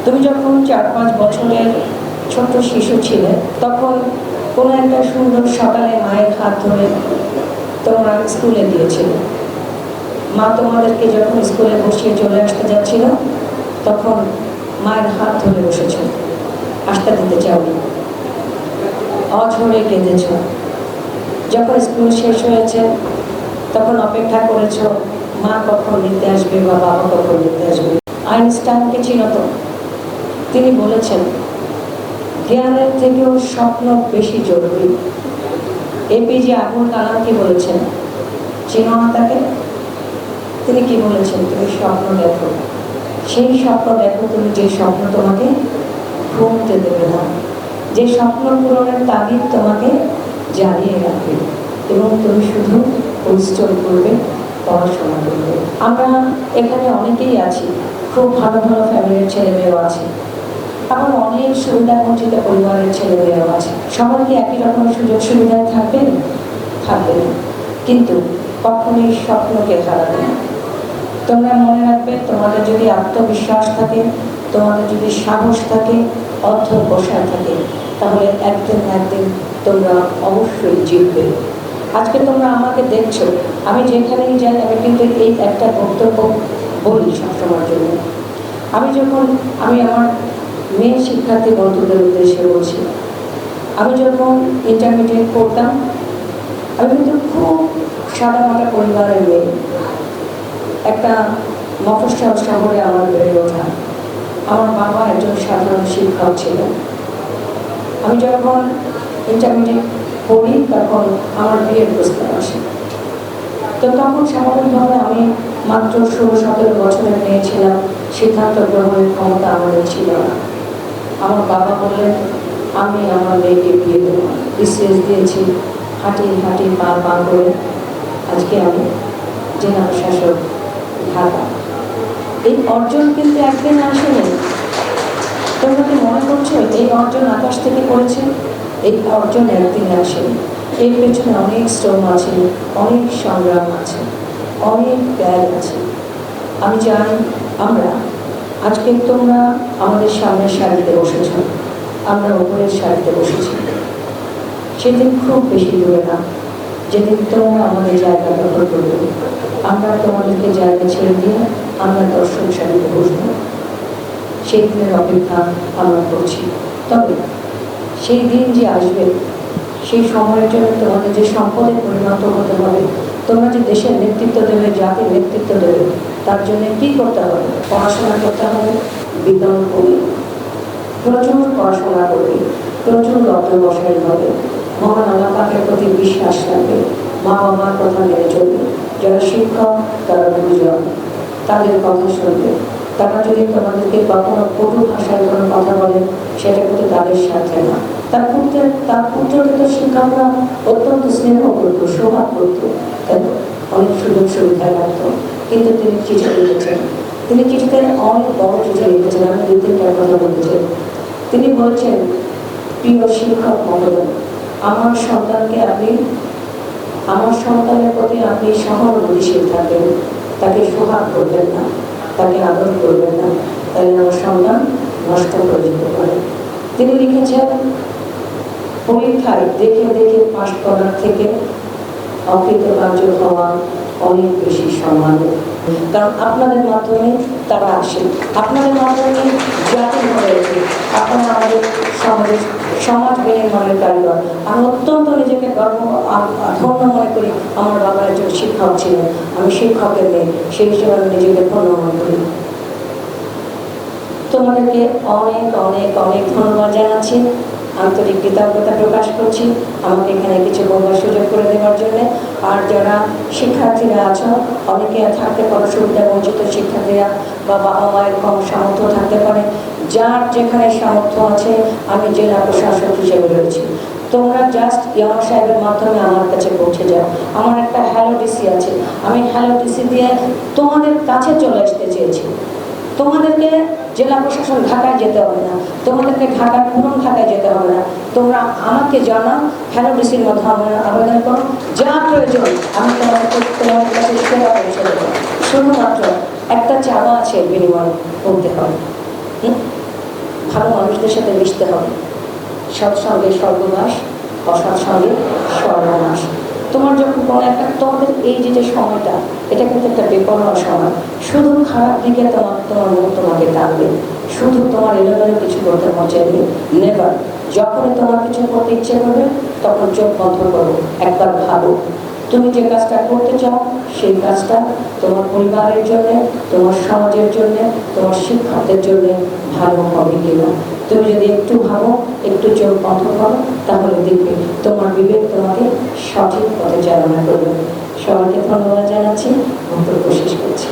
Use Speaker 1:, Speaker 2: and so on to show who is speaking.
Speaker 1: তুমি যখন 4-5 বছরের ছোট্ট শিশু ছিলে, তখন কোনো একটা সুন্দর সকালে মায়ের হাত ধরে তোমরা স্কুলে দিয়েছিলে। মা তোমাদেরকে যখন স্কুলে বসিয়ে চলে আসতে যাচ্ছিল, তখন মায়ের হাত ধরে বসেছ, আসতে দিতে চাওনি, অঝরে কেঁদেছ। যখন স্কুল শেষ হয়েছে তখন অপেক্ষা করেছ মা কখন নিতে আসবে বা বাবা কখন নিতে আসবে। আইনস্টাইনকে চিনো তো? তিনি বলেছেন জ্ঞানের থেকেও স্বপ্ন বেশি জরুরি। এপিজে আবুল কালাম কি বলেছেন? চিনো না তাকে? তিনি কি বলেছেন? তুমি স্বপ্ন দেখো, সেই স্বপ্ন দেখো তুমি যে স্বপ্ন তোমাকে ঘুমতে দেবে না, যে স্বপ্ন পূরণের তাগিদ তোমাকে জ্বালিয়ে রাখবে, এবং তুমি শুধু পরিশ্রম করবে, পড়াশোনা করবে। আমরা এখানে অনেকেই আছি, খুব ভালো ভালো ফ্যামিলির ছেলে মেয়েও আছে, আবার অনেক সুবিধা বঞ্চিত পরিবারের ছেলে মেয়েও আছে। সবাই কি একই রকমের সুযোগ সুবিধায় থাকবেন? থাকবে না, কিন্তু কখনোই স্বপ্নকে হারাবে না। তোমরা মনে রাখবে, তোমাদের যদি আত্মবিশ্বাস থাকে, তোমাদের যদি সাহস থাকে, অধ্যবসায় থাকে, তাহলে একদিন না একদিন তোমরা অবশ্যই জিতবে। আজকে তোমরা আমাকে দেখছো, আমি যেখানেই যাই আমি কিন্তু এই একটা বক্তব্য বলি সবসময়ের জন্য। আমি আমার মেয়ে শিক্ষার্থী বন্ধুদের উদ্দেশ্যে বলছি, আমি যখন ইন্টারমিডিয়েট পড়তাম, আমি কিন্তু খুব সাদামাটা পরিবারের মেয়ে, একটা মফস্বল শহরে আমার বেড়ে ওঠা। আমার বাবা একজন সাধারণ শিক্ষক ছিলেন। আমি যখন ইন্টারমিডিয়েট পড়ি তখন আমার বিয়ের প্রস্তাব আসে। তো তখন স্বাভাবিকভাবে আমি মাত্র 16-17 বছরের মেয়ে ছিলাম, সিদ্ধান্ত গ্রহণের ক্ষমতা আমাদের ছিল না। আমার বাবা বললেন আমি আমার মেয়েকে বিয়ে দেবো। বিসিএস দিয়েছি, হাঁটি হাঁটি পা পা করে আজকে আমি জেলা প্রশাসক ঢাকা। এই অর্জন কিন্তু একদিন আসেনি। তোমরা কি মনে করছো এই অর্জন আকাশ থেকে করেছে? এই অর্জন একদিনে আসেনি। এর পেছনে অনেক শ্রম আছে, অনেক সংগ্রাম আছে, অনেক ব্যয় আছে। আমি জানি আমরা আজকে তোমরা আমাদের সামনের সারিতে বসেছ, আমরা উপরের সারিতে বসেছি। সেদিন খুব বেশি দূরে না, যেদিন তোমরা আমাদের জায়গা দখল করবে, আমরা তোমাদেরকে জায়গা ছেড়ে দিয়ে আমরা দর্শক সারিতে বসবো। সেই দিনের অপেক্ষা আমরা করছি। তবে সেই দিন যে আসবে, সেই সময়ের জন্য তোমাদের যে সম্পদে পরিণত হতে হবে, তোমরা যে দেশের নেতৃত্ব দেবে, জাতির নেতৃত্ব দেবে, তার জন্য কি করতে হবে? পড়াশোনা করতে হবে, বিদ্যালয় করবে, প্রচুর পড়াশোনা করবে, প্রচুর অধ্যবসায় হবে, মহান আল্লাহ পাকের প্রতি বিশ্বাস রাখবে, মা বাবার কথা মেনে চলবে। যারা শিক্ষক, তারা গুরুজন, তাদের কথা শুনবে। তারা যদি তোমাদেরকে কখনো কটু ভাষায় কোনো কথা বলে, সেটা কিন্তু তাদের সাথে না। তার পুত্রকে তো শিক্ষকরা অত্যন্ত স্নেহ করতো, স্বভাব করতো, অনেক সুযোগ সুবিধা রাখতো। কিন্তু তিনি চিঠি লিখেছেন, তিনি চিঠিতে অনেক বড় চিঠি লিখেছেন। আমি 2-3টার কথা বলতে চাই। তিনি বলছেন, প্রিয় শিক্ষক মহোদয়, আমার সন্তানের প্রতি আপনি সহানুভূতিশীল থাকবেন, তাকে সোহাগ করবেন না, তাকে আদর করবেন না, তাহলে আমার সন্তান নষ্ট হয়ে যেতে পারে। তিনি লিখেছেন, পরীক্ষায় দেখে দেখে পাশ করার থেকে অকৃতকার্য হওয়া অনেক বেশি সম্মানের। কারণ আপনাদের মাধ্যমে তারা আসে, আপনাদের মাধ্যমে জাতি গড়ে ওঠে, আপনারা আমাদের সমাজ বিনির্মাণের কারিগর। আমি অত্যন্ত নিজেকে ধন্য মনে করি। আমার বাবা একজন শিক্ষক ছিলেন, আমি শিক্ষকের মেয়ে, সেই হিসেবে আমি নিজেকে ধন্য মনে করি। তোমাদেরকে অনেক অনেক অনেক ধন্যবাদ জানাচ্ছি, আন্তরিক কৃতজ্ঞতা প্রকাশ করছি আমাকে এখানে কিছু বলার সুযোগ করে দেওয়ার জন্য। আর যারা শিক্ষার্থীরা আছো, অনেকে থাকতে পারো সুবিধা বঞ্চিত শিক্ষার্থীরা, বা বাবা মায়ের কম সামর্থ্য থাকতে পারে, যার যেখানে সামর্থ্য আছে, আমি জেলা প্রশাসক হিসেবে রয়েছি। তোমরা জাস্ট ইয়ামা সাহেবের মাধ্যমে আমার কাছে পৌঁছে যাও। আমার একটা হ্যালো ডিসি আছে, আমি হ্যালো ডিসি দিয়ে তোমাদের কাছে চলে আসতে চেয়েছি। তোমাদেরকে জেলা প্রশাসন ঢাকায় যেতে হবে না, তোমাদেরকে ঢাকার পুরন ঢাকায় যেতে হবে না। তোমরা আমাকে জানাও, হ্যালো ডিসির মাধ্যমে আবেদন করো, যা প্রয়োজন আমি তোমাদের কাছে সেবা পৌঁছে দেবো। শুধুমাত্র একটা চাওয়া আছে, বিনিময় করতে হবে। ভালো মানুষদের সাথে মিশতে হবে। সৎসঙ্গে স্বর্গবাস, অসৎ সঙ্গে সর্বনাশ। তোমার যখন কোনো একটা, তোমাদের এই যে সময়টা, এটা কিন্তু একটা বেপরোয়া সময়। শুধু খারাপ দিকে তোমার মুখ তোমাকে টানবে, শুধু তোমার এলোমেলো কিছু করতে মন চাইবে, নেভার। যখনই তোমার কিছু করতে ইচ্ছে করবে তখন চোখ বন্ধ করো, একবার ভাবো তুমি যে কাজটা করতে চাও সেই কাজটা তোমার পরিবারের জন্য, তোমার সমাজের জন্য, তোমার শিক্ষকদের জন্য ভালো হবে কিনা। তুমি যদি একটু ভাবো, একটু চোখ বন্ধ করো, তাহলে দেখবে তোমার বিবেক তোমাকে সঠিক পথে চালনা করবে। সবাইকে ধন্যবাদ জানাচ্ছি, বক্তব্য শেষ করছি।